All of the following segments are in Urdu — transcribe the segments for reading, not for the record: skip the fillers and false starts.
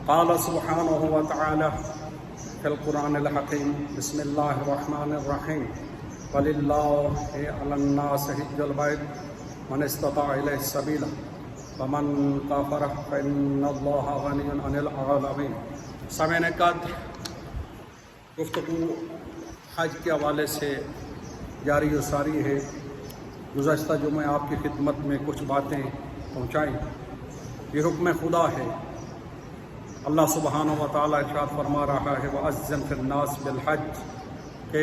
قال سبحانہ وتعالی فی القرآن الحکیم بسم اللہ الرحمن الرحیم وَلِلَّهِ عَلَى النَّاسِ حِجُّ الْبَيْتِ مَنِ اسْتَطَاعَ إِلَيْهِ السَّبِيلَ وَمَنْ كَفَرَ فَإِنَّ اللَّهَ غَنِيٌّ عَنِ الْعَالَمِينَ۔ سامعین قدر، گفتگو حج کے حوالے سے جاری و ساری ہے۔ گزشتہ جمعے آپ کی خدمت میں کچھ باتیں پہنچائیں۔ یہ حکم خدا ہے۔ اللہ سبحانہ و تعالیٰ ارشاد فرما رہا ہے وَأَذِّن فِي النَّاسِ بِالْحَجِّ کہ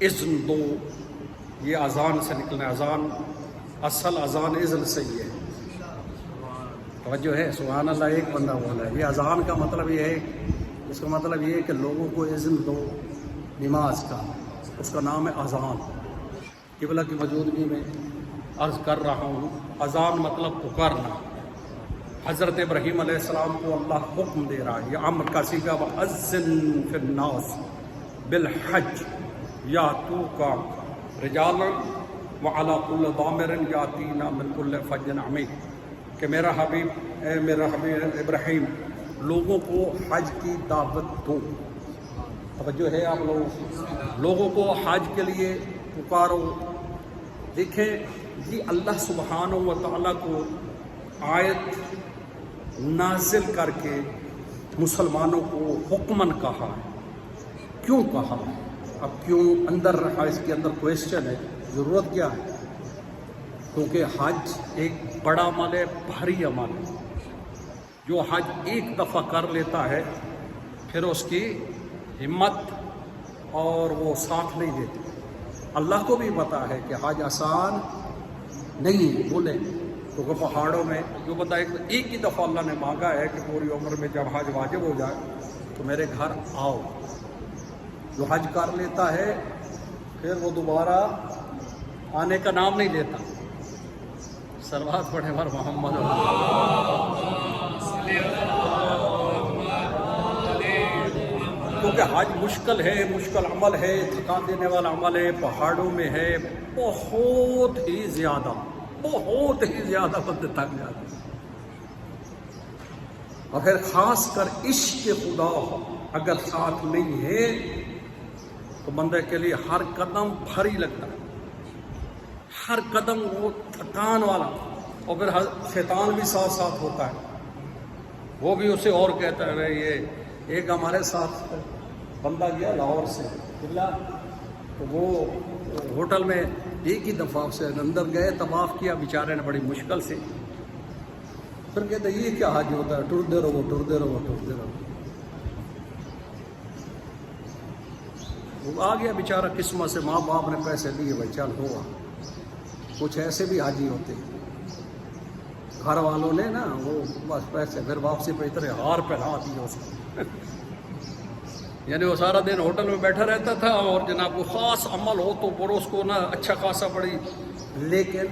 اذن دو، یہ اذان سے نکلنا، اذان اصل اذان اذن سے ہی ہے۔ توجہ ہے، سبحان اللہ، ایک بندہ بولا ہے۔ یہ اذان کا مطلب یہ ہے، اس کا مطلب یہ ہے کہ لوگوں کو اذن دو نماز کا، اس کا نام ہے اذان۔ قبلہ کی موجودگی میں عرض کر رہا ہوں، اذان مطلب پکارنا۔ حضرت ابراہیم علیہ السلام کو اللہ حکم دے رہا ہے، یہ امر کا صیغہ وَأَذِّن فِي النَّاسِ بِالْحَجِّ یاتوک رجالا وعلی کل ضامر یاتینا من کل فج عمیق، کہ میرا حبیب ابراہیم لوگوں کو حج کی دعوت دو۔ توجہ ہے آپ لوگوں کو حج کے لیے پکارو۔ دیکھیں، یہ اللہ سبحانہ و تعالیٰ کو آیت نازل کر کے مسلمانوں کو حکمن کہا ہے۔ کیوں کہا ہے؟ اب کیوں اندر رہا، اس کے اندر کویسچن ہے، ضرورت کیا ہے؟ کیونکہ حج ایک بڑا عمل ہے، بھاری عمل ہے۔ جو حج ایک دفعہ کر لیتا ہے پھر اس کی ہمت اور وہ ساتھ نہیں دیتے۔ اللہ کو بھی پتا ہے کہ حج آسان نہیں ہے، بولیں، کیونکہ پہاڑوں میں جو بندہ ایک ہی دفعہ اللہ نے مانگا ہے کہ پوری عمر میں جب حج واجب ہو جائے تو میرے گھر آؤ۔ جو حج کر لیتا ہے پھر وہ دوبارہ آنے کا نام نہیں لیتا۔ صلوات پڑھیں پر محمد۔ کیونکہ حج مشکل ہے، مشکل عمل ہے، تھکا دینے والا عمل ہے، پہاڑوں میں ہے، بہت ہی زیادہ بندے تھک جاتے ہیں۔ اور پھر خاص کر عشق خدا اگر ساتھ نہیں ہے تو بندے کے لیے ہر قدم بھاری لگتا ہے، ہر قدم وہ تھکان والا، اور پھر شیطان بھی ساتھ ساتھ ہوتا ہے، وہ بھی اسے اور کہتا ہے۔ یہ ایک ہمارے ساتھ بندہ گیا لاہور سے، تو وہ ہوٹل میں ایک ہی دفعہ سے اندر گئے، طواف کیا بیچارے نے بڑی مشکل سے، پھر کہتے یہ کیا حج ہوتا ہے، ٹرتے رہو۔ وہ آ گیا بیچارہ قسمت سے، ماں باپ نے پیسے دیے، بھائی چل ہوا۔ کچھ ایسے بھی حاجی ہوتے ہیں، گھر والوں نے نا وہ بس پیسے، پھر واپسی پہ اتنے ہار پہنا دیا اس کو۔ یعنی وہ سارا دن ہوٹل میں بیٹھا رہتا تھا، اور جناب کو خاص عمل ہو تو پڑوس کو نا اچھا خاصا پڑی، لیکن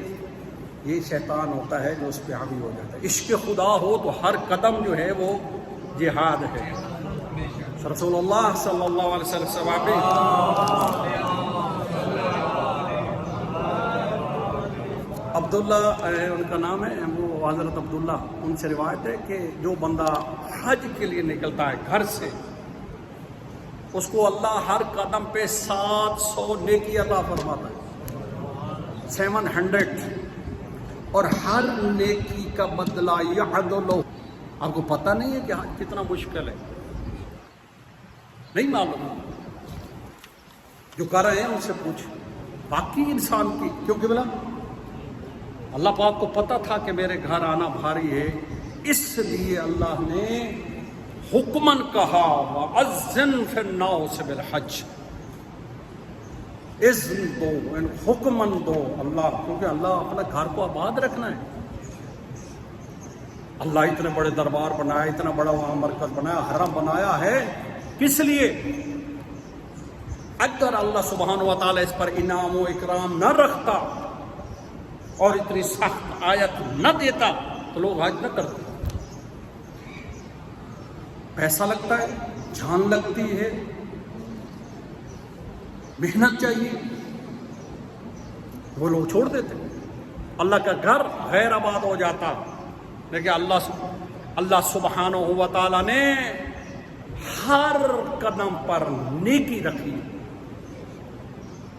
یہ شیطان ہوتا ہے جو اس پہ حاوی ہو جاتا ہے۔ عشق خدا ہو تو ہر قدم جو ہے وہ جہاد ہے۔ رسول اللہ صلی اللہ علیہ وسلم صحابی عبداللہ ان کا نام ہے، وہ حضرت عبداللہ، ان سے روایت ہے کہ جو بندہ حج کے لیے نکلتا ہے گھر سے، اس کو اللہ ہر قدم پہ 700 نیکی عطا فرماتا ہے، 700، اور ہر نیکی کا بدلہ یعدل۔ آپ کو پتہ نہیں ہے کہ حج کتنا مشکل ہے؟ نہیں معلوم؟ جو کر رہے ہیں ان سے پوچھ، باقی انسان کی، کیونکہ بلا اللہ پاک کو پتہ تھا کہ میرے گھر آنا بھاری ہے، اس لیے اللہ نے حکمن کہا وَأَذِّن فِي النَّاسِ بِالْحَجِّ، اذن دو، حکمن دو اللہ، کیونکہ اللہ اپنا گھر کو آباد رکھنا ہے۔ اللہ اتنے بڑے دربار بنایا، اتنا بڑا وہاں مرکز بنایا، حرم بنایا ہے، کس لیے؟ اگر اللہ سبحانہ و تعالیٰ اس پر انعام و اکرام نہ رکھتا اور اتنی سخت آیت نہ دیتا تو لوگ حج نہ کرتے۔ پیسہ لگتا ہے، جان لگتی ہے، محنت چاہیے، وہ لوگ چھوڑ دیتے۔ اللہ کا گھر غیر آباد ہو جاتا، لیکن اللہ اللہ سبحانہ و تعالیٰ نے ہر قدم پر نیکی رکھی.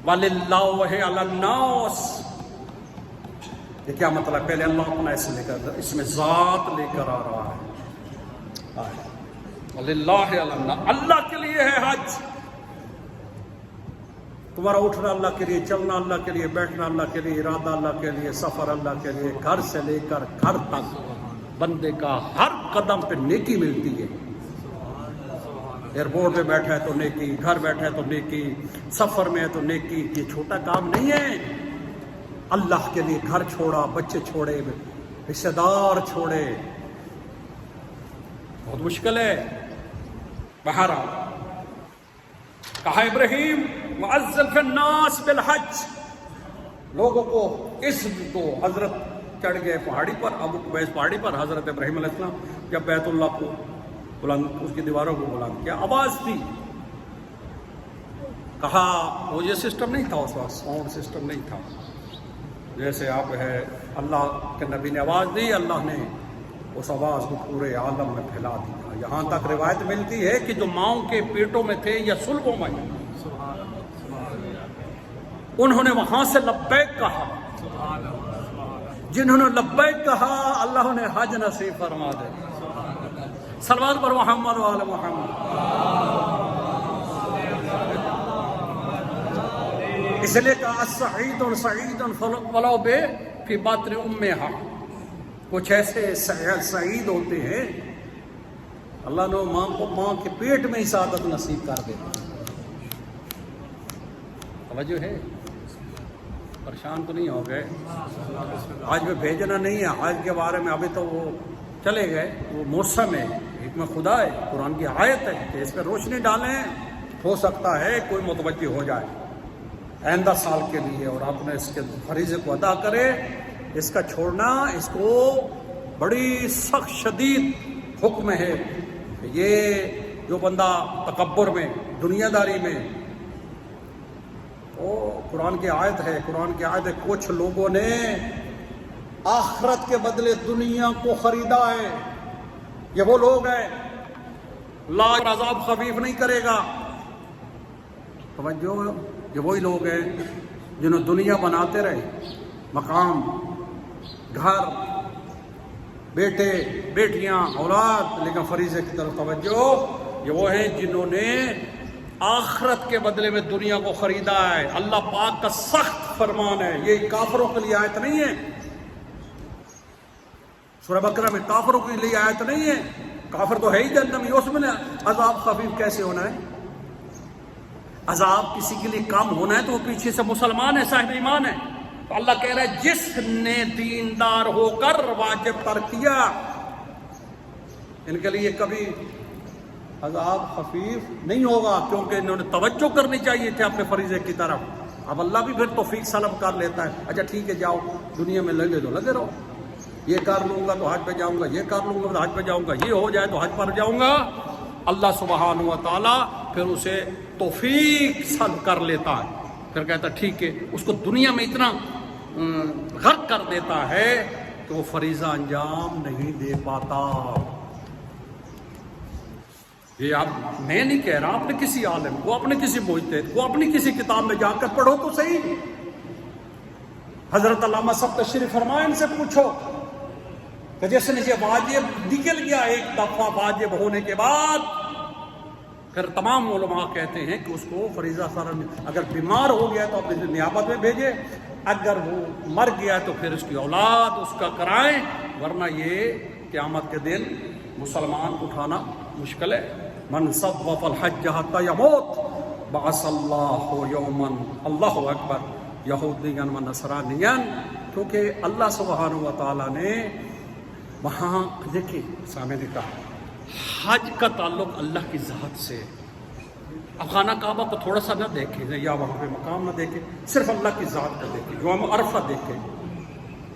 وَلِلَّهِ عَلَى النَّاسِ. یہ کیا مطلب؟ پہلے اللہ اپنا اس میں ذات لے کر آ رہا ہے. وَلِلَّهِ عَلَى النَّاسِ. اللہ کے لیے ہے حج. تمہارا اٹھنا اللہ کے لیے، چلنا اللہ کے لیے، بیٹھنا اللہ کے لیے، ارادہ اللہ کے لیے، سفر اللہ کے لیے. گھر سے لے کر گھر تک بندے کا ہر قدم پہ نیکی ملتی ہے. ایئرپورٹ پہ بیٹھا ہے تو نیکی، گھر بیٹھا ہے تو نیکی، سفر میں ہے تو نیکی. یہ چھوٹا کام نہیں ہے. اللہ کے لیے گھر چھوڑا، بچے چھوڑے، رشتہ دار چھوڑے، بہت مشکل ہے. بہرحال کہا ابراہیم وَأَذِّن فِي النَّاسِ بِالْحَجِّ. لوگوں کو اس کو حضرت چڑھ گئے پہاڑی پر، ابو قبیس پہاڑی پر. حضرت ابراہیم علیہ السلام جب بیت اللہ کو بلند، اس کی دیواروں کو بلند کیا، آواز دی. کہا وہ یہ سسٹم نہیں تھا اس وقت، ساؤنڈ سسٹم نہیں تھا جیسے آپ ہے. اللہ کے نبی نے آواز دی، اللہ نے اس آواز کو پورے عالم میں پھیلا دیا. یہاں تک روایت ملتی ہے کہ جو ماؤں کے پیٹوں میں تھے یا سلبوں میں، انہوں نے وہاں سے لبیک کہا. جنہوں نے لبیک کہا اللہ نے حج نصیب فرما دے. صلوات پر محمد و آل محمد. اس لیے کہا سعید سعید ولو بے فی باطن امہا. کچھ ایسے سعید ہوتے ہیں اللہ نے ماں کے پیٹ میں ہی سعادت نصیب کر دے. توجہ ہے؟ پریشان تو نہیں ہو گئے؟ آج میں بھیجنا نہیں ہے حج کے بارے میں، ابھی تو وہ چلے گئے، وہ موسم ہے، حکمت خدا ہے، قرآن کی آیت ہے کہ اس پہ روشنی ڈالیں. ہو سکتا ہے کوئی متوجہ ہو جائے آئندہ سال کے لیے اور آپ نے اس کے فریضے کو ادا کرے. اس کا چھوڑنا، اس کو بڑی سخت شدید حکم ہے. یہ جو بندہ تکبر میں، دنیا داری میں، وہ قرآن کی آیت ہے، قرآن کی آیت ہے. کچھ لوگوں نے آخرت کے بدلے دنیا کو خریدا ہے. یہ وہ لوگ ہیں اللہ عذاب خفیف نہیں کرے گا. توجہ، یہ وہی لوگ ہیں جنہوں دنیا بناتے رہے، مقام، گھر، بیٹے بیٹیاں، اولاد، لیکن فریضے کی طرف توجہ. یہ وہ ہیں جنہوں نے آخرت کے بدلے میں دنیا کو خریدا ہے. اللہ پاک کا سخت فرمان ہے. یہ کافروں کے لیے آیت نہیں ہے. سورہ بقرہ میں کافروں کے لیے آیت نہیں ہے. کافر تو ہے ہی جہنم میں، اس میں عذاب خفیف کیسے ہونا ہے؟ عذاب کسی کے لیے کم ہونا ہے تو وہ پیچھے سے مسلمان ہے، صاحب ایمان ہے. تو اللہ کہہ رہا ہے جس نے دیندار ہو کر واجب ترک کیا، ان کے لیے کبھی عذاب خفیف نہیں ہوگا، کیونکہ انہوں نے توجہ کرنی چاہیے تھے اپنے فریضے کی طرف. اب اللہ بھی پھر توفیق سلب کر لیتا ہے. اچھا ٹھیک ہے، جاؤ دنیا میں لگے تو لگے رہو. یہ کر لوں گا تو حج پہ جاؤں گا، یہ کر لوں گا تو حج پہ جاؤں گا، یہ ہو جائے تو حج پر جاؤں گا. اللہ سبحانہ و تعالیٰ پھر اسے توفیق سلب کر لیتا ہے. پھر کہتا ٹھیک ہے، اس کو دنیا میں اتنا غرق کر دیتا ہے کہ وہ فریضہ انجام نہیں دے پاتا. یہ آپ میں نہیں کہہ رہا، اپنے کسی عالم کو، اپنے کسی مجتہد کو، اپنی کسی کتاب میں جا کر پڑھو تو صحیح. حضرت علامہ صاحب تشریف فرمائیں، ان سے پوچھو کہ جس نے یہ واجب نکل گیا ایک دفعہ واجب ہونے کے بعد، پھر تمام علماء کہتے ہیں کہ اس کو فریضہ اگر بیمار ہو گیا تو اپنی نیابت میں بھیجے، اگر وہ مر گیا تو پھر اس کی اولاد اس کا کرائیں، ورنہ یہ قیامت کے دن مسلمان اٹھانا مشکل ہے. من صوف الحج حتی یموت بعث اللہ یوما، اللہ اکبر، یہودیاں و نصرانیاں. کیونکہ اللہ سبحانہ و تعالیٰ نے وہاں دیکھیں، سامنے نے کہا حج کا تعلق اللہ کی ذات سے. اب خانہ کعبہ کو تھوڑا سا نہ دیکھیں یا وہاں پہ مقام نہ دیکھیں، صرف اللہ کی ذات کو دیکھیں. جو ہم عرفہ دیکھیں،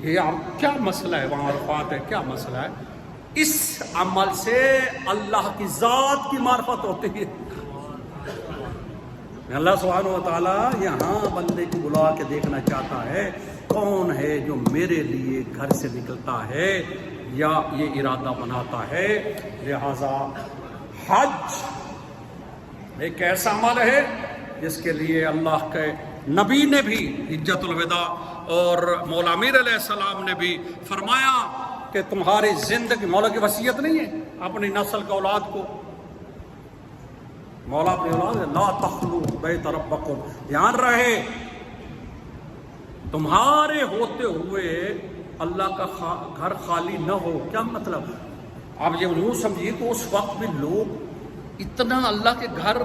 یہ کیا مسئلہ ہے، وہاں عرفات ہے، کیا مسئلہ ہے؟ اس عمل سے اللہ کی ذات کی معرفت ہوتی ہے. اللہ سبحانہ و تعالیٰ یہاں بندے کو بلا کے دیکھنا چاہتا ہے کون ہے جو میرے لیے گھر سے نکلتا ہے یا یہ ارادہ بناتا ہے. لہذا حج ایک ایسا عمل ہے جس کے لیے اللہ کے نبی نے بھی حجۃ الوداع اور مولا امیر علیہ السلام نے بھی فرمایا کہ تمہاری زندگی، مولا کی وصیت نہیں ہے اپنی نسل کا اولاد کو، مولا اپنی اولاد لا تخلو بیت ربکم، دھیان رہے تمہارے ہوتے ہوئے اللہ کا گھر خالی نہ ہو. کیا مطلب؟ آپ جب یوں سمجھیے تو اس وقت بھی لوگ اتنا اللہ کے گھر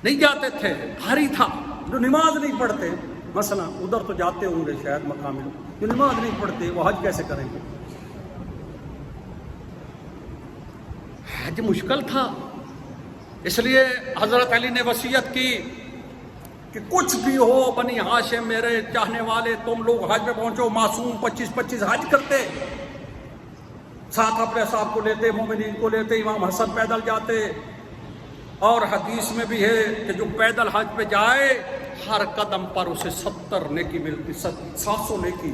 نہیں جاتے تھے، بھاری تھا. جو نماز نہیں پڑھتے، مثلا ادھر تو جاتے ہوں گے شاید مقامی لوگ، جو نماز نہیں پڑھتے وہ حج کیسے کریں گے؟ حج مشکل تھا. اس لیے حضرت علی نے وصیت کی کہ کچھ بھی ہو بنی ہاشم میرے چاہنے والے، تم لوگ حج پہ پہنچو. معصوم 25 حج کرتے، ساتھ اپنے صاحب کو لیتے، مومنین کو لیتے، امام حسن پیدل جاتے. اور حدیث میں بھی ہے کہ جو پیدل حج پہ جائے ہر قدم پر اسے 70 نیکی ملتی، 700 نیکی.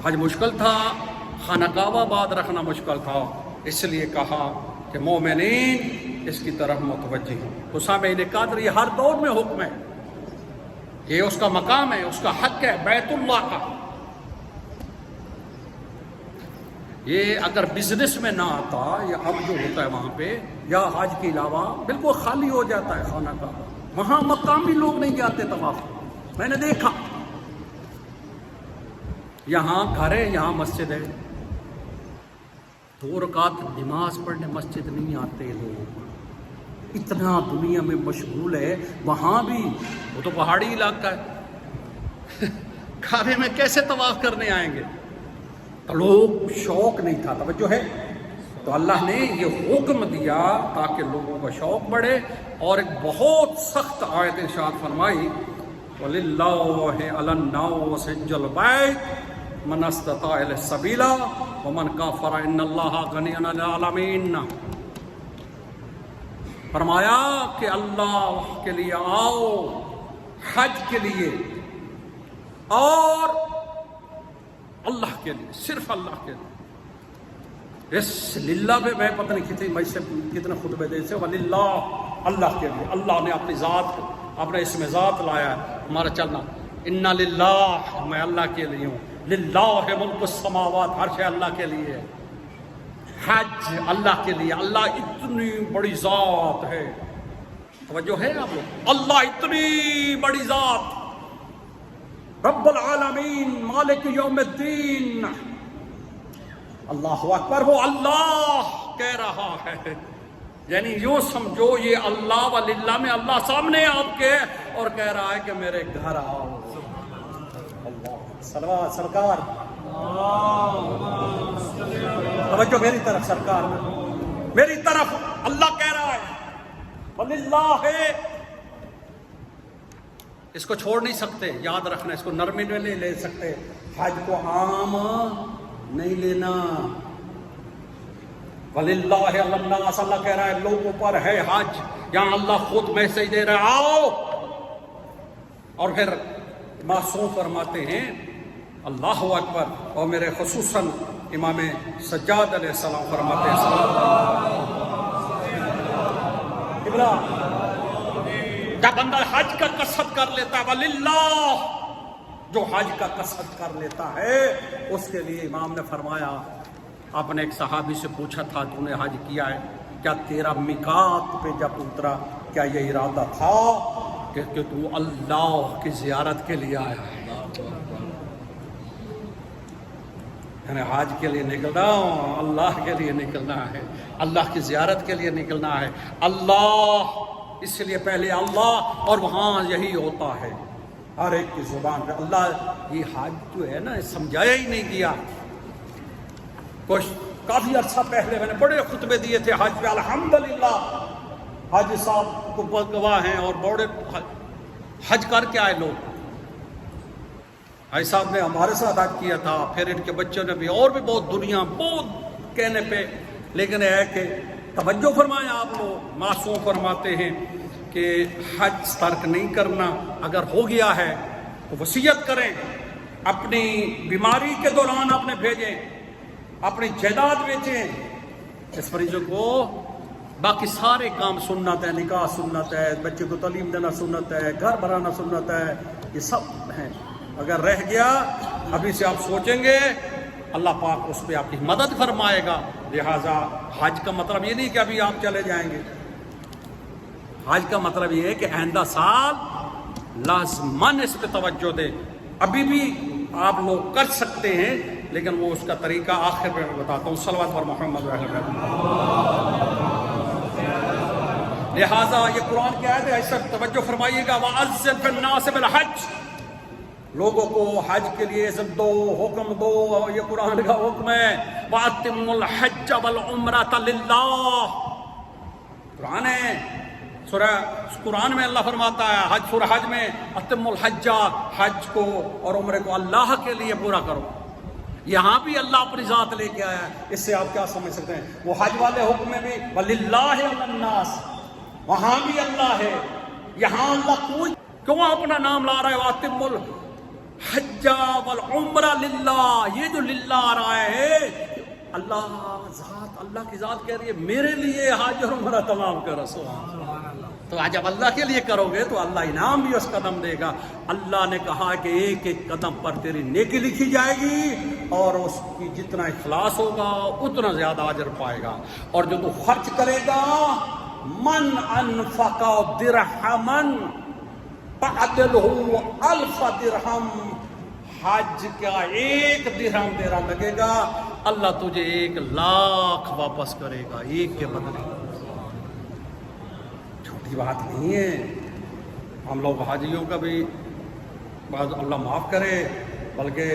حج مشکل تھا، خانہ کعبہ آباد رکھنا مشکل تھا. اس لیے کہا کہ مومنین اس کی طرف متوجہ ہوں. حسام قادر یہ ہر دور میں حکم ہے، یہ اس کا مقام ہے، اس کا حق ہے بیت اللہ کا. یہ اگر بزنس میں نہ آتا، یا اب جو ہوتا ہے وہاں پہ، یا حج کے علاوہ بالکل خالی ہو جاتا ہے خانہ کعبہ، وہاں مقامی لوگ نہیں جاتے طواف. میں نے دیکھا یہاں گھر ہے، یہاں مسجد ہے، 2 رکعت نماز پڑھنے مسجد نہیں آتے لوگ. اتنا دنیا میں مشغول ہے. وہاں بھی وہ تو پہاڑی علاقہ ہے، کعبے میں کیسے طواف کرنے آئیں گے؟ تو لوگ شوق نہیں تھا. توجہ ہے؟ تو اللہ نے یہ حکم دیا تاکہ لوگوں کا شوق بڑھے. اور ایک بہت سخت آیت ارشاد فرمائی، وَلِلَّهِ عَلَى النَّاسِ حِجُّ الْبَيْتِ مَنِ اسْتَطَاعَ إِلَيْهِ سَبِيلًا وَمَنْ كَفَرَ إِنَّ اللَّهَ غَنِيٌّ عَنِ الْعَالَمِينَ. فرمایا کہ اللہ کے لیے آؤ حج کے لیے، اور اللہ کے لیے، صرف اللہ کے لیے. اس للہ پہ میں پتہ نہیں کتنے خطبے دے سے، وللہ اللہ کے لیے. اللہ نے اپنی ذات کو، اپنے اسم ذات لایا ہے ہمارا چلنا. انا للہ، میں اللہ کے لیے ہوں. للہ ملک السماوات، ہر شے اللہ کے لیے ہے. حج اللہ کے لیے. اللہ اتنی بڑی ذات ہے. توجہ ہے آپ لوگ؟ اللہ اتنی بڑی ذات، رب العالمین، مالک یوم الدین. اللہ اکبر. وہ اللہ کہہ رہا ہے، یعنی یوں سمجھو یہ اللہ وللہ میں اللہ سامنے آپ کے، اور کہہ رہا ہے کہ میرے گھر آؤ. اللہ صلوات سرکار. توجہ میری طرف سرکار، میری طرف. اللہ کہہ رہا ہے وللہ ہے. اس کو چھوڑ نہیں سکتے، یاد رکھنا. اس کو نرمی میں نہیں لے سکتے. حج کو عام نہیں لینا. وَلِلَّهِ عَلَى النَّاسِ، اللہ کہہ رہا ہے لوگوں پر ہے حج. یہاں اللہ خود میسج دے رہا ہے آؤ. اور پھر معصوم فرماتے ہیں اللہ اکبر. اور میرے خصوصاً امام سجاد علیہ السلام فرماتے ہیں جب بندہ حج کا قصد کر لیتا ہے، وَلِلَّهِ، جو حج کا قصد کر لیتا ہے اس کے لیے امام نے فرمایا. آپ نے ایک صحابی سے پوچھا تھا تو نے حج کیا ہے، کیا تیرا میقات پہ جب اترا کیا یہ ارادہ تھا کہ تو اللہ کی زیارت کے لیے آیا ہے؟ یعنی حج کے لیے نکلنا، اللہ کے لیے نکلنا ہے، اللہ کی زیارت کے لیے نکلنا ہے. اللہ، اس لیے پہلے اللہ، اور وہاں یہی ہوتا ہے ہر ایک کی زبان پہ اللہ. یہ حج جو ہے نا سمجھایا ہی نہیں گیا. کافی عرصہ پہلے میں نے بڑے خطبے دیے تھے حج پہ. الحمدللہ حاجی صاحب کو گواہ ہیں، اور بڑے حج کر کے آئے لوگ. حاجی صاحب نے ہمارے ساتھ حج کیا تھا، پھر ان کے بچوں نے بھی، اور بھی بہت دنیا بہت کہنے پہ. لیکن یہ ہے کہ توجہ فرمائیں آپ لوگ. معصوم فرماتے ہیں کہ حج ترک نہیں کرنا. اگر ہو گیا ہے تو وصیت کریں اپنی بیماری کے دوران آپ نے بھیجیں، اپنی جائیداد بیچیں اس مریضوں کو، باقی سارے کام سنت ہے، نکاح سنت ہے، بچے کو تعلیم دینا سنت ہے، گھر بنانا سنت ہے، یہ سب ہیں۔ اگر رہ گیا ابھی سے آپ سوچیں گے اللہ پاک اس پہ آپ کی مدد فرمائے گا۔ لہٰذا حج کا مطلب یہ نہیں کہ ابھی آپ چلے جائیں گے، حج کا مطلب یہ ہے کہ آئندہ سال لازماً اس پہ توجہ دیں۔ ابھی بھی آپ لوگ کر سکتے ہیں لیکن وہ اس کا طریقہ آخر میں میں بتاتا ہوں۔ صلوات پر محمد لہٰذا یہ قرآن کی آیت ہے، اس پر توجہ فرمائیے گا۔ وَأَذِّنْ فِي النَّاسِ بِالْحَجِّ، لوگوں کو حج کے لیے اذن دو، حکم دو، یہ قرآن کا حکم ہے۔ وَأَتِمُّوا الْحَجَّ وَالْعُمْرَةَ لِلَّهِ، قرآن ہے، سورہ قرآن میں اللہ فرماتا ہے حج، سورہ حج میں اتم الحج، حج کو اور عمرے کو اللہ کے لیے پورا کرو۔ یہاں بھی اللہ اپنی ذات لے کے آیا ہے، اس سے آپ کیا سمجھ سکتے ہیں؟ وہ حج والے حکم میں بھی وَلِلَّهِ عَلَى النَّاسِ، وہاں بھی اللہ ہے، یہاں اللہ کوئی کیوں اپنا نام لا رہا ہے؟ وَأَتِمُّوا الْحَجَّ وَالْعُمْرَةَ لِلَّهِ، یہ جو للہ آ رہا ہے اللہ ذات، اللہ کی ذات کہہ رہی ہے میرے لیے حج اور عمرہ تمام کرو۔ سبحان اللہ۔ تو جب اللہ کے لیے کرو گے تو اللہ انعام بھی اس قدم دے گا۔ اللہ نے کہا کہ ایک ایک قدم پر تیری نیکی لکھی جائے گی اور اس کی جتنا اخلاص ہوگا اتنا زیادہ اجر پائے گا۔ اور جو تو خرچ کرے گا، من انفق درہما فعدلہ الف درہم، حج کا ایک درہم تیرا لگے گا، اللہ تجھے 1,00,000 واپس کرے گا، ایک کے بدلے۔ چھوٹی بات نہیں ہے۔ ہم لوگ حاجیوں کا بھی بعض اللہ معاف کرے، بلکہ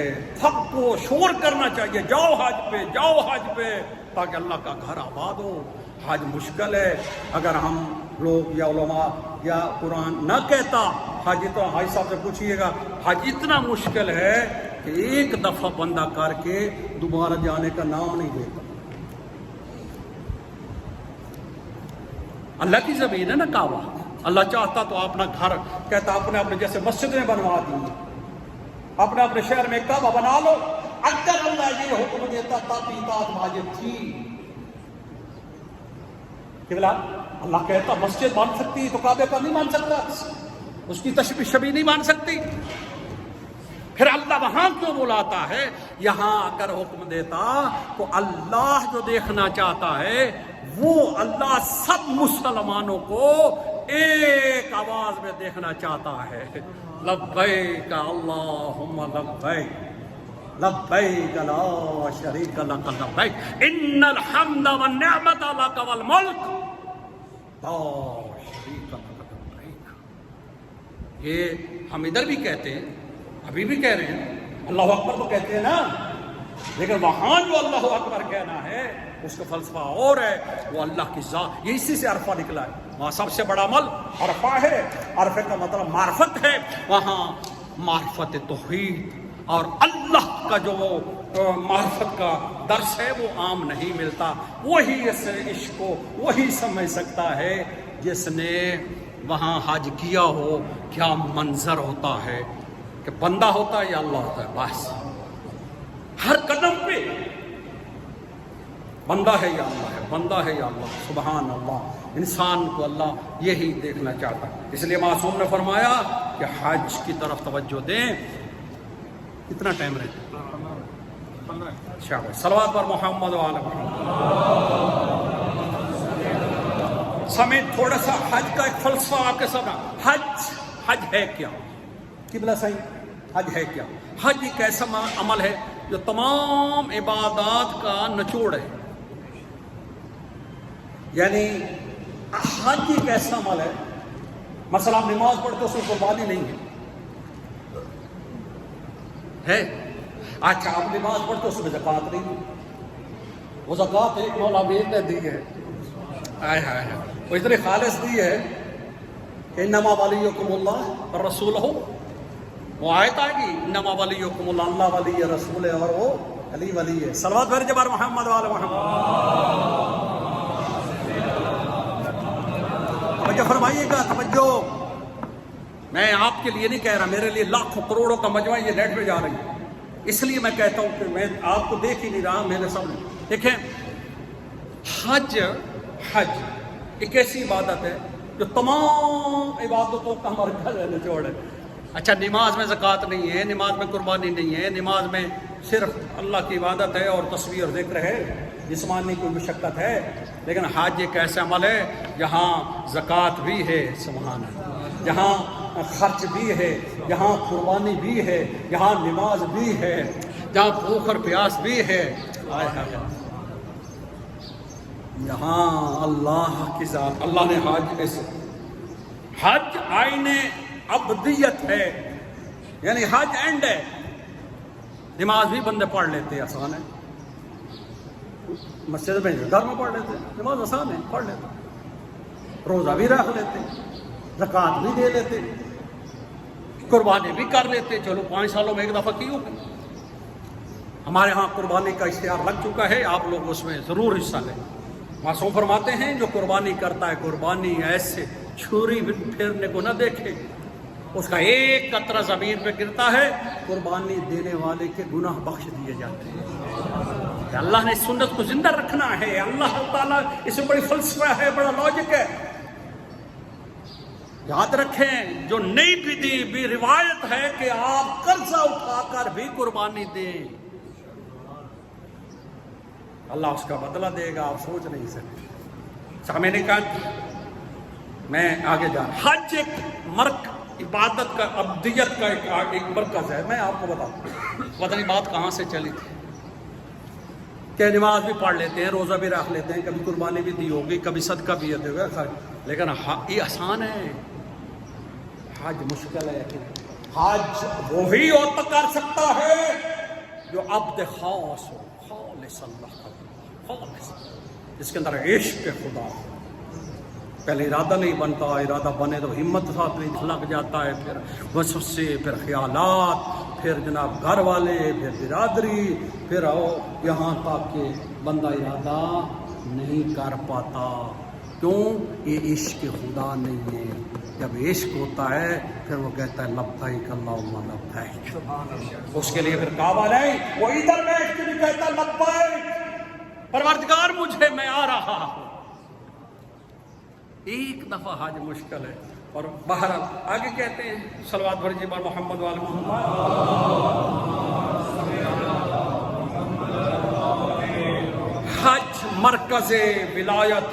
سب کو شور کرنا چاہیے، جاؤ حج پہ، جاؤ حج پہ، تاکہ اللہ کا گھر آباد ہو۔ حج مشکل ہے، اگر ہم لوگ یا علماء یا قرآن نہ کہتا حج، تو حاجی صاحب سے پوچھئے گا، حج اتنا مشکل ہے کہ ایک دفعہ بندہ کر کے دوبارہ جانے کا نام نہیں دیتا۔ اللہ کی زمین ہے نا کعبہ، اللہ چاہتا تو اپنا گھر کہتا اپنے اپنے جیسے مسجدیں بنوا دی، اپنے اپنے شہر میں کعبہ بنا لو۔ اگر اللہ یہ حکم دیتا تب اطاعت واجب تھی کہ اللہ کہتا مسجد بن سکتی تو کعبے پر نہیں بن سکتا، اس کی تشبیہ شبیہ نہیں بن سکتی، پھر اللہ وہاں کیوں بلاتا ہے؟ یہاں اگر حکم دیتا تو اللہ جو دیکھنا چاہتا ہے وہ اللہ سب مسلمانوں کو ایک آواز میں دیکھنا چاہتا ہے۔ لبیک اللہم لبیک، لبیک لا شریک لک لبیک، ان الحمد والنعمت لک والملک لا شریک لک لبیک۔ یہ ہم ادھر بھی کہتے ہیں، ابھی بھی کہہ رہے ہیں، اللہ اکبر تو کہتے ہیں نا، لیکن وہاں جو اللہ اکبر کہنا ہے اس کا فلسفہ اور ہے، وہ اللہ کی ذات، یہ اسی سے عرفہ نکلا ہے۔ وہاں سب سے بڑا عمل عرفہ ہے، عرفے کا مطلب معرفت ہے، وہاں معرفت توحید اور اللہ کا جو معرفت کا درس ہے وہ عام نہیں ملتا۔ وہی اس عشق کو وہی سمجھ سکتا ہے جس نے وہاں حج کیا ہو، کیا منظر ہوتا ہے کہ بندہ ہوتا ہے یا اللہ ہوتا ہے، بس ہر قدم پہ بندہ ہے یا اللہ ہے، بندہ ہے یا اللہ۔ سبحان اللہ، انسان کو اللہ یہی دیکھنا چاہتا ہے۔ اس لیے معصوم نے فرمایا کہ حج کی طرف توجہ دیں۔ کتنا ٹائم رہتا ہے؟ شاباش، صلوات پر محمد و آل محمد۔ سمیت تھوڑا سا حج کا ایک فلسفہ آپ کے سامنے۔ حج ہے کیا؟ قبلہ صحیح، حج ہے کیا؟ حج ایک ایسا عمل ہے جو تمام عبادات کا نچوڑ ہے، یعنی حج ایک ایسا عمل ہے، مثلا آپ نماز پڑھتے اس میں قربانی نہیں ہے، اچھا آپ نماز پڑھتے اس میں زکوٰۃ نہیں ہے، وہ زکوٰۃ ایک مولا امین نے دی ہے، وہ اتنی خالص دی ہے کہ انما ولیکم اللہ رسولہ، وہ آیت آئے گی انما ولیکم اللہ، اللہ ولی رسول ہے اور وہ علی ولی ہے۔ صلوات بھیجئے بار محمد وآل محمد۔ توجہ فرمائیے گا، توجہ، میں آپ کے لیے نہیں کہہ رہا، میرے لیے لاکھوں کروڑوں کا مجمع یہ نیٹ پہ جا رہی ہے، اس لیے میں کہتا ہوں کہ میں آپ کو دیکھ ہی نہیں رہا میرے سامنے. دیکھیں حج ایک ایسی عبادت ہے جو تمام عبادتوں کا مرکز ہے، نچوڑ ہے. اچھا نماز میں زکوٰۃ نہیں ہے، نماز میں قربانی نہیں ہے، نماز میں صرف اللہ کی عبادت ہے اور تصویر اور ذکر ہے، جسمانی کوئی مشقت ہے. لیکن حج ایک ایسا عمل ہے جہاں زکوٰۃ بھی ہے، سبحان اللہ، جہاں خرچ بھی ہے، جہاں قربانی بھی ہے، جہاں نماز بھی ہے، جہاں بھوک اور پیاس بھی ہے. یہاں اللہ کی ذات، اللہ نے حج آئین ابدیت ہے، یعنی حج اینڈ ہے. نماز بھی بندے پڑھ لیتے ہیں، آسان ہے، مسجد میں گھر میں پڑھ لیتے ہیں، نماز آسان ہے، پڑھ لیتے ہیں، روزہ بھی رکھ لیتے ہیں، زکوٰۃ بھی دے لیتے، قربانی بھی کر لیتے. چلو 5 سالوں میں ایک دفعہ کی ہوگی. ہمارے ہاں قربانی کا اشتہار لگ چکا ہے، آپ لوگ اس میں ضرور حصہ لیں. معصوم فرماتے ہیں جو قربانی کرتا ہے، قربانی ایسے چھری پھیرنے کو نہ دیکھے، اس کا ایک قطرہ زمین پہ گرتا ہے، قربانی دینے والے کے گناہ بخش دیے جاتے ہیں. اللہ نے سنت کو زندہ رکھنا ہے. اللہ تعالیٰ اس میں بڑی فلسفہ ہے، بڑا لاجک ہے. یاد رکھیں جو نئی بدی بھی روایت ہے کہ آپ قرضہ اٹھا کر بھی قربانی دیں، اللہ اس کا بدلہ دے گا، آپ سوچ نہیں سکتے. میں نے کہا میں آگے جا رہا. حج ایک عبادت کا ابدیت کا ایک مرکز ہے. میں آپ کو بتاؤں، پتہ نہیں بات کہاں سے چلی تھی کہ نماز بھی پڑھ لیتے ہیں، روزہ بھی رکھ لیتے ہیں، کبھی قربانی بھی دی ہوگی، کبھی صدقہ بھی دے ہوگا، لیکن یہ آسان ہے. حج مشکل ہے. حج وہی عورت کر سکتا ہے جو عبد خاص ہو، خالص اللہ کا، خالص، جس کے اندر عشق خدا ہو. پہلے ارادہ نہیں بنتا، ارادہ بنے تو ہمت ساتھ نہیں لگ جاتا ہے، پھر وسوسے، پھر خیالات، پھر جناب گھر والے، پھر برادری، پھر یہاں تک کہ بندہ ارادہ نہیں کر پاتا. کیوں؟ یہ عشق خدا نہیں ہے. جب عشق ہوتا ہے پھر وہ کہتا ہے لبیک اللہم لبیک. اس کے لیے پھر کعبہ نہیں، وہ ادھر بیٹھ کے بھی کہتا لبیک پروردگار مجھے، میں آ رہا ہوں. ایک دفعہ حج مشکل ہے. اور بہرحال آگے کہتے ہیں صلوات بھر جی بار محمد والے محمد. حج مرکز ولایت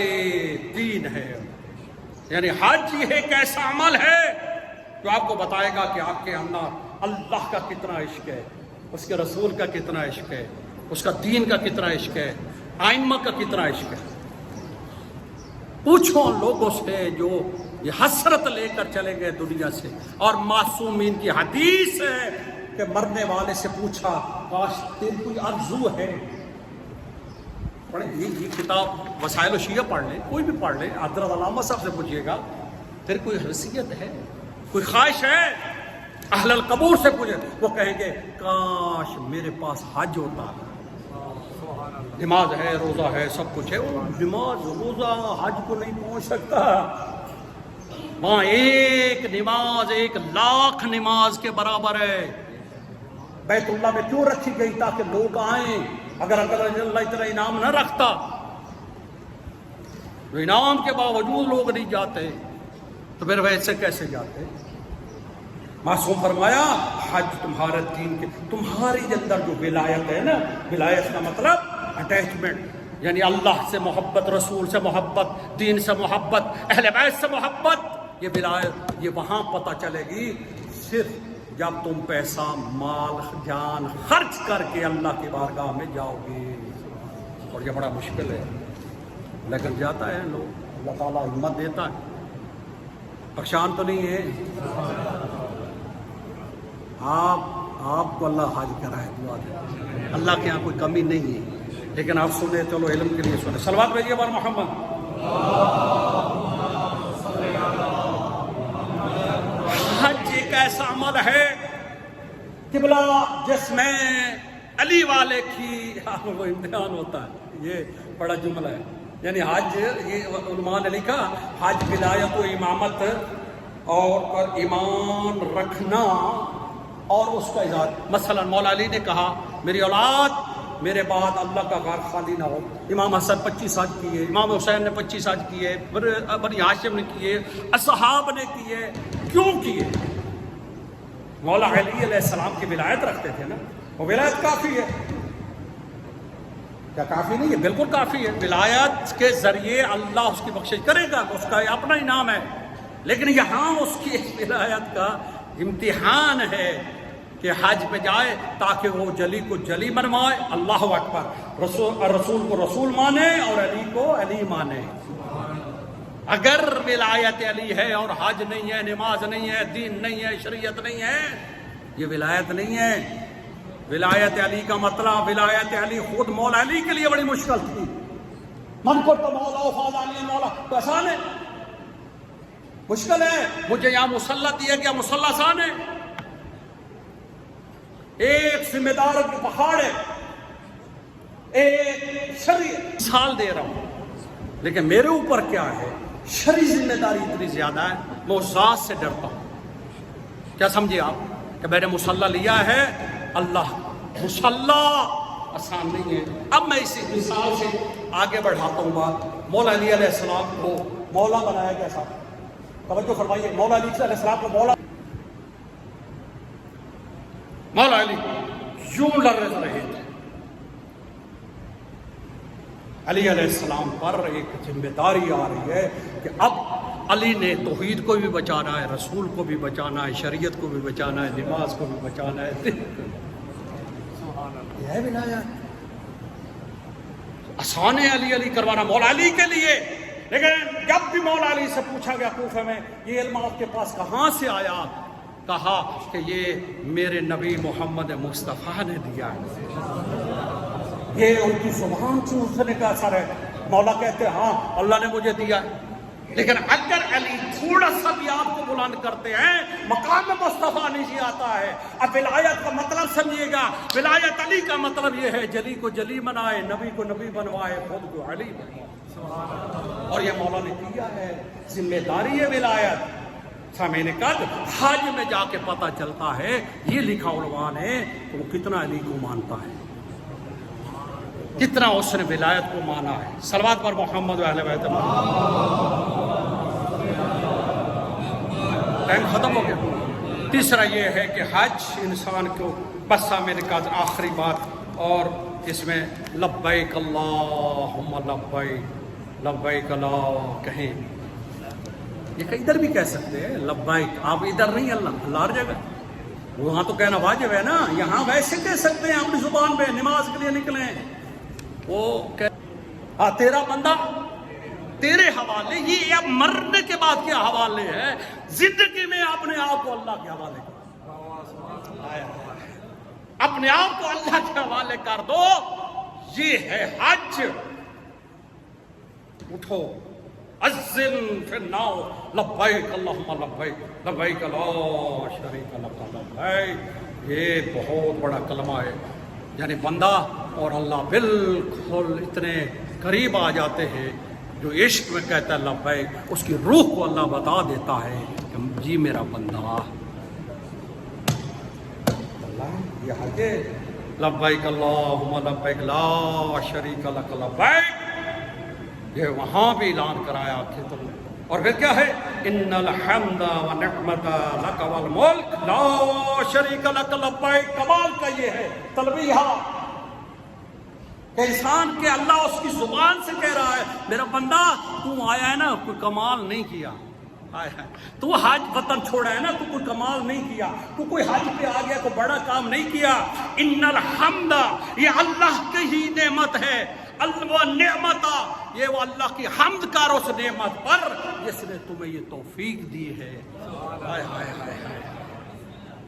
دین ہے، یعنی حج یہ ایک ایسا عمل ہے جو آپ کو بتائے گا کہ آپ کے اندر اللہ کا کتنا عشق ہے، اس کے رسول کا کتنا عشق ہے، اس کا دین کا کتنا عشق ہے، آئمہ کا کتنا عشق ہے. پوچھو ان لوگوں سے جو یہ حسرت لے کر چلے گئے دنیا سے. اور معصومین کی حدیث ہے کہ مرنے والے سے پوچھا کاش تیری کوئی آرزو ہے. یہ کتاب وسائل و شیعہ پڑھ لیں، کوئی بھی پڑھ لیں، حضرت علامہ صاحب سے پوچھیے گا پھر کوئی حیثیت ہے، کوئی خواہش ہے. اہل القبور سے پوچھے، وہ کہیں گے کاش میرے پاس حج ہوتا. نماز ہے، روزہ ہے، سب کچھ ہے، وہ نماز روزہ حج کو نہیں پہنچ سکتا. وہاں ایک نماز 1,00,000 نماز کے برابر ہے. بیت اللہ میں کیوں رکھی گئی؟ تاکہ لوگ آئیں. اگر اللہ اتنا انعام نہ رکھتا تو انعام کے باوجود لوگ نہیں جاتے تو پھر ویسے کیسے جاتے؟ معصوم فرمایا حج تمہارے دین کے، تمہاری اندر جو ولایت ہے نا، ولایت کا مطلب اٹیچمنٹ، یعنی اللہ سے محبت، رسول سے محبت، دین سے محبت، اہل بیت سے محبت، یہ ولایت یہ وہاں پتہ چلے گی صرف جب تم پیسہ، مال، جان خرچ کر کے اللہ کی بارگاہ میں جاؤ گے. اور یہ بڑا مشکل ہے، لیکن جاتا ہے لوگ. اللہ تعالیٰ ہمت دیتا ہے. پریشان تو نہیں ہے آپ کو اللہ حج کرائے، دعا دے. اللہ کے یہاں کوئی کمی نہیں ہے، لیکن آپ سنیں، چلو علم کے لیے سنیں. صلوات بھیجیے بار محمد. حج ایک ایسا عمل ہے قبلہ جس میں علی والے کی وہ امتحان ہوتا ہے. یہ بڑا جملہ ہے، یعنی حج، یہ علماء نے لکھا حج ولایت و امامت اور ایمان رکھنا اور اس کا اظہار. مثلا مولا علی نے کہا میری اولاد میرے بعد اللہ کا غار خالی نہ ہو. امام حسن 25 حج کیے, امام حسین نے 25 حج کیے, بنی ہاشم نے کیے, اصحاب نے کیے. کیوں کیے؟ مولا علی علیہ السلام کی ولایت رکھتے تھے نا. وہ ولایت کافی ہے. کیا کافی نہیں ہے؟ بالکل کافی ہے. ولایت کے ذریعے اللہ اس کی بخشش کرے گا, اس کا اپنا انعام ہے. لیکن یہاں اس کی ولایت کا امتحان ہے کہ حج پہ جائے تاکہ وہ جلی کو جلی منوائے. اللہ اکبر. رسول کو رسول مانے اور علی کو علی مانے. اگر ولایت علی ہے اور حج نہیں ہے, نماز نہیں ہے, دین نہیں ہے, شریعت نہیں ہے, یہ ولایت نہیں ہے. ولایت علی کا مطلب ولایت علی خود مولا علی کے لیے بڑی مشکل تھی. من کو تو مولا فاض علی مولا تو آسان ہے, مشکل ہے. مجھے یہاں مسلح دیا گیا, مسلح آسان ہے. ایک ذمہ دار کی پہاڑ ہے, ایک شریعت مثال دے رہا ہوں. لیکن میرے اوپر کیا ہے, شرعی ذمہ داری اتنی زیادہ ہے, میں اس ذات سے ڈرتا ہوں. کیا سمجھے آپ کہ میں نے مسلح لیا ہے؟ اللہ مسلح آسان نہیں ہے. اب میں اسی مثال سے آگے بڑھاتا ہوں بات. مولا علی علیہ السلام کو مولا بنایا گیا تھا. توجہ فرمائیے, مولا علی علیہ السلام کو مولا علی یوں لڑ رہے تھے. علی علیہ السلام پر ایک ذمہ داری آ رہی ہے کہ اب علی نے توحید کو بھی بچانا ہے, رسول کو بھی بچانا ہے, شریعت کو بھی بچانا ہے, نماز کو بھی بچانا ہے. یہ ہے ولایت. آسان ہے علی علی کروانا مولا علی کے لیے. لیکن جب بھی مولا علی سے پوچھا گیا کوفہ میں یہ علم آپ کے پاس کہاں سے آیا, کہا کہ یہ میرے نبی محمد مصطفیٰ نے دیا ہے. یہ ان کی زبان سے اٹھنے کا اثر ہے. مولا کہتے ہیں ہاں اللہ نے مجھے دیا ہے. لیکن اگر علی تھوڑا سا بھی آپ کو بلند کرتے ہیں, مقام مصطفیٰ نیچے آتا ہے. اب ولایت کا مطلب سمجھیے گا, ولایت علی کا مطلب یہ ہے جلی کو جلی بنائے, نبی کو نبی بنوائے, خود کو علی بنوائے. اور یہ مولا نے کیا ہے, ذمہ داری ہے ولایت. سامعین قدر, حج میں جا کے پتہ چلتا ہے یہ لکھا علماء نے تو وہ کتنا علی کو مانتا ہے, کتنا اس نے ولایت کو مانا ہے. صلوات پر محمد و اہل بیت. ٹائم ختم ہو گیا. تیسرا یہ ہے کہ حج انسان کو بس میرے قدر آخری بات, اور اس میں لبیک اللہم لبیک لبیک لا کہیں. یہ کہ ادھر بھی کہہ سکتے ہیں لبیک, آپ ادھر نہیں, اللہ ہر جگہ. وہاں تو کہنا واجب ہے نا, یہاں ویسے کہہ سکتے ہیں اپنی زبان پہ, نماز کے لیے نکلیں. وہ ہاں تیرا بندہ تیرے حوالے. یہ اب مرنے کے بعد کے حوالے ہے, زندگی میں اپنے آپ کو اللہ کے حوالے کر, اپنے آپ کو اللہ کے حوالے کر دو. یہ ہے حج. اٹھو, اذن فی الناس لبیک اللہم لبیک لبیک لا شریک لک لبیک. یہ بہت بڑا کلمہ ہے. یعنی بندہ اور اللہ بالکل اتنے قریب آ جاتے ہیں. جو عشق میں کہتا ہے لبیک, اس کی روح کو اللہ بتا دیتا ہے کہ جی میرا بندہ. اللہ یہ حج لبیک اللہم لبیک لا شریک لک لبیک. یہ وہاں بھی اعلان کرایا کہ تم. اور پھر کیا ہے, ان الحمد والنعمت لک والملک لا شریک لک لبیک. کمال کا یہ ہے تلبیہ کہ انسان کے اللہ اس کی زبان سے کہہ رہا ہے میرا بندہ تو آیا ہے نا, کوئی کمال نہیں کیا. تو حج وطن چھوڑا ہے نا, تو کوئی کمال نہیں کیا, تو کوئی حج پہ آ گیا, کوئی بڑا کام نہیں کیا. ان الحمد یہ اللہ کی ہی نعمت ہے. اللہ نعمت یہ وہ اللہ کی حمد کر اس نعمت پر جس نے تمہیں یہ توفیق دی ہے. ہائے ہائے ہائے ہائے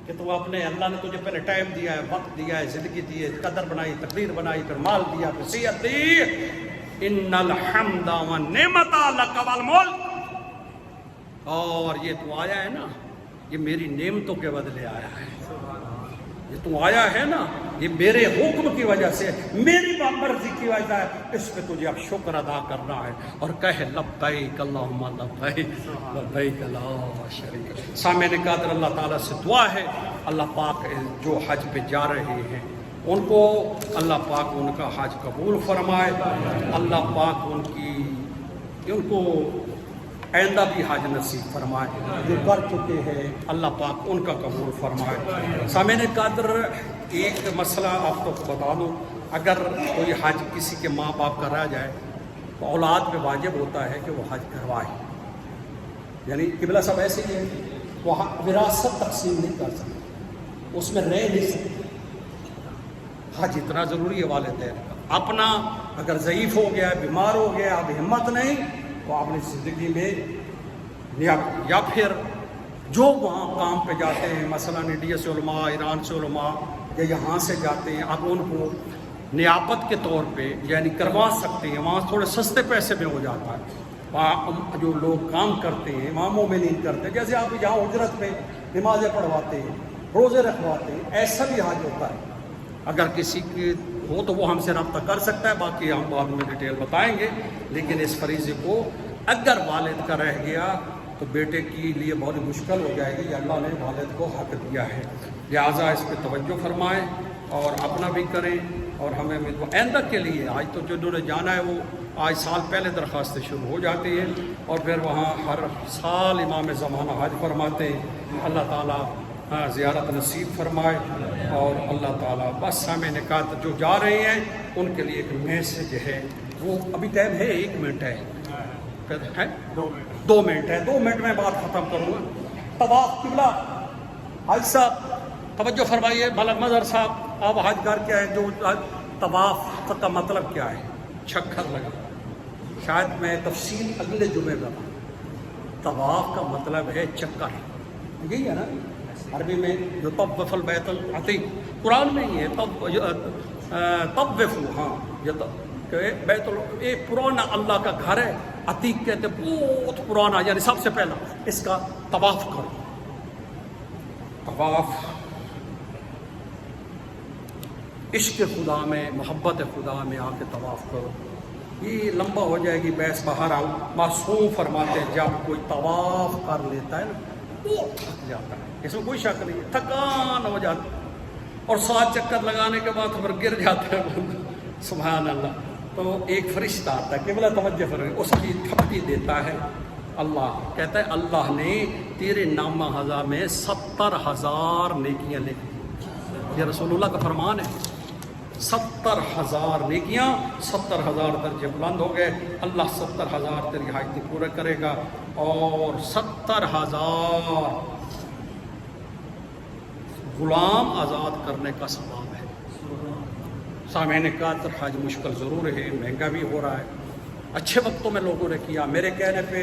کہ تم اپنے, اللہ نے تجھے پہلے ٹائم دیا ہے, وقت دیا ہے, زندگی دی ہے, قدر بنائی, تقدیر بنائی, پھر مال دیا, پھر صحت دی. ان الحمد والنعمت لک والملک. اور یہ تو آیا ہے نا, یہ میری نعمتوں کے بدلے آیا ہے. یہ تو آیا ہے نا, یہ میرے حکم کی وجہ سے, میری مرضی کی وجہ ہے. اس پہ تجھے اب شکر ادا کرنا ہے اور کہے لبیک اللہم لبیک لبیک لا شریک. سامعین قادر, اللہ تعالیٰ سے دعا ہے اللہ پاک جو حج پہ جا رہے ہیں ان کو اللہ پاک ان کا حج قبول فرمائے، اللہ پاک ان کو آئندہ بھی حج نصیب فرمائے، جو کر چکے ہیں اللہ پاک ان کا قبول فرمائے۔ سامعین قدر، ایک مسئلہ آپ کو بتا دوں، اگر کوئی حج کسی کے ماں باپ کا رہ جائے تو اولاد پہ واجب ہوتا ہے کہ وہ حج کروائے، یعنی قبلہ صاحب ایسے ہی ہے، وہ وراثت تقسیم نہیں کر سکتے، اس میں رہ نہیں سکتے۔ حج اتنا ضروری ہے والدین کا، اپنا اگر ضعیف ہو گیا، بیمار ہو گیا، اب ہمت نہیں تو آپ نے زندگی میں یا پھر جو وہاں کام پہ جاتے ہیں، مثلا انڈیا سے علماء، ایران سے علماء یا یہاں سے جاتے ہیں، اب ان کو نیابت کے طور پہ یعنی کروا سکتے ہیں، وہاں تھوڑے سستے پیسے میں ہو جاتا ہے۔ وہاں جو لوگ کام کرتے ہیں اماموں میں نہیں کرتے، جیسے آپ یہاں اجرت میں نمازیں پڑھواتے ہیں، روزے رکھواتے ہیں، ایسا بھی حج ہوتا ہے۔ اگر کسی کی ہو تو وہ ہم سے رابطہ کر سکتا ہے، باقی ہم بعد میں ڈیٹیل بتائیں گے، لیکن اس فریضے کو اگر والد کا رہ گیا تو بیٹے کے لیے بہت مشکل ہو جائے گی، اللہ نے والد کو حق دیا ہے، لہٰذا اس پہ توجہ فرمائیں اور اپنا بھی کریں، اور ہمیں بھی آئندہ کے لیے آج تو جنہوں نے جانا ہے وہ آج سال پہلے درخواستیں شروع ہو جاتی ہیں، اور پھر وہاں ہر سال امام زمانہ حج فرماتے ہیں۔ اللہ تعالیٰ زیارت نصیب فرمائے، اور اللہ تعالیٰ بس ہمیں نکات جو جا رہے ہیں ان کے لیے ایک میسج ہے، وہ ابھی ٹائم ہے 1 منٹ ہے، ہے 2 منٹ ہے، 2 منٹ میں بات ختم کروں گا۔ طواف قبلہ، حاج صاحب توجہ فرمائیے، ملک مظہر صاحب آپ حج کر کے آئے، جو طواف کا مطلب کیا ہے؟ چکر لگا، شاید میں تفصیل اگلے جمعے میں طواف کا مطلب ہے چکر، یہی ہے نا عربی میں، جو طوف البیت العتیق قرآن میں ہی ہے، طوفوا، ہاں یہ بیت ایک پرانا اللہ کا گھر ہے، عتیق کہتے بہت پرانا، یعنی سب سے پہلا اس کا طواف کرو۔ طواف عشق خدا میں، محبت خدا میں آ کے طواف کرو۔ یہ لمبا ہو جائے گی بحث، باہر آؤ۔ معصوم فرماتے ہیں جب کوئی طواف کر لیتا ہے نا وہ تھک جاتا ہے، اس میں کوئی شک نہیں ہے، تھکان ہو جاتی، اور 7 چکر لگانے کے بعد پھر گر جاتا ہے سبحان اللہ۔ تو ایک فرشتہ آتا ہے، قبلہ توجہ فرمائیں، اس کی تھپکی دیتا ہے اللہ، کہتا ہے اللہ نے تیرے نامہ ہزا میں 70,000 نیکیاں لکھی۔ یہ رسول اللہ کا فرمان ہے، 70,000 نیکیاں، 70,000 درجے بلند ہو گئے، اللہ 70,000 تیری حاجتیں پورا کرے گا، اور 70,000 غلام آزاد کرنے کا ثواب ہے۔ سامعین قدر، حج مشکل ضرور ہے، مہنگا بھی ہو رہا ہے، اچھے وقتوں میں لوگوں نے کیا، میرے کہنے پہ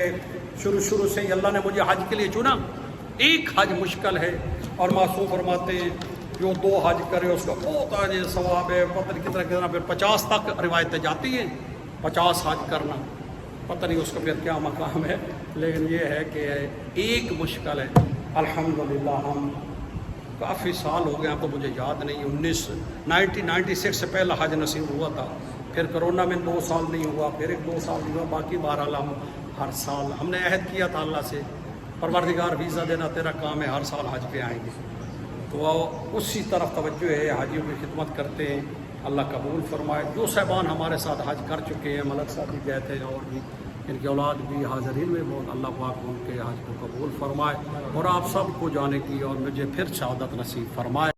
شروع سے ہی اللہ نے مجھے حج کے لیے چنا۔ ایک حج مشکل ہے، اور معصوم فرماتے ہیں جو 2 حج کرے اس کا بہت اجر ثواب ہے، پتہ نہیں کتنا، پھر 50 تک روایتیں جاتی ہیں، 50 حج کرنا، پتہ نہیں اس کا پھر کیا مقام ہے، لیکن یہ ہے کہ ایک مشکل ہے۔ الحمدللہ ہم کافی سال ہو گئے، اب تو مجھے یاد نہیں، 1996 سے پہلا حج نصیب ہوا تھا، پھر کرونا میں 2 سال نہیں ہوا، پھر 2 سال نہیں ہوا، باقی بہرحال ہم ہر سال ہم نے عہد کیا تھا اللہ سے، پروردگار ویزا دینا تیرا کام ہے، ہر سال حج پہ آئیں گے، تو اسی طرف توجہ ہے، حاجیوں کی خدمت کرتے ہیں، اللہ قبول فرمائے۔ جو صاحبان ہمارے ساتھ حج کر چکے ہیں، ملک صاحب بھی گئے تھے، اور بھی ان کی اولاد بھی حاضرین میں بہت، اللہ پاک ان کے حج کو قبول فرمائے، اور آپ سب کو جانے کی اور مجھے پھر شہادت نصیب فرمائے۔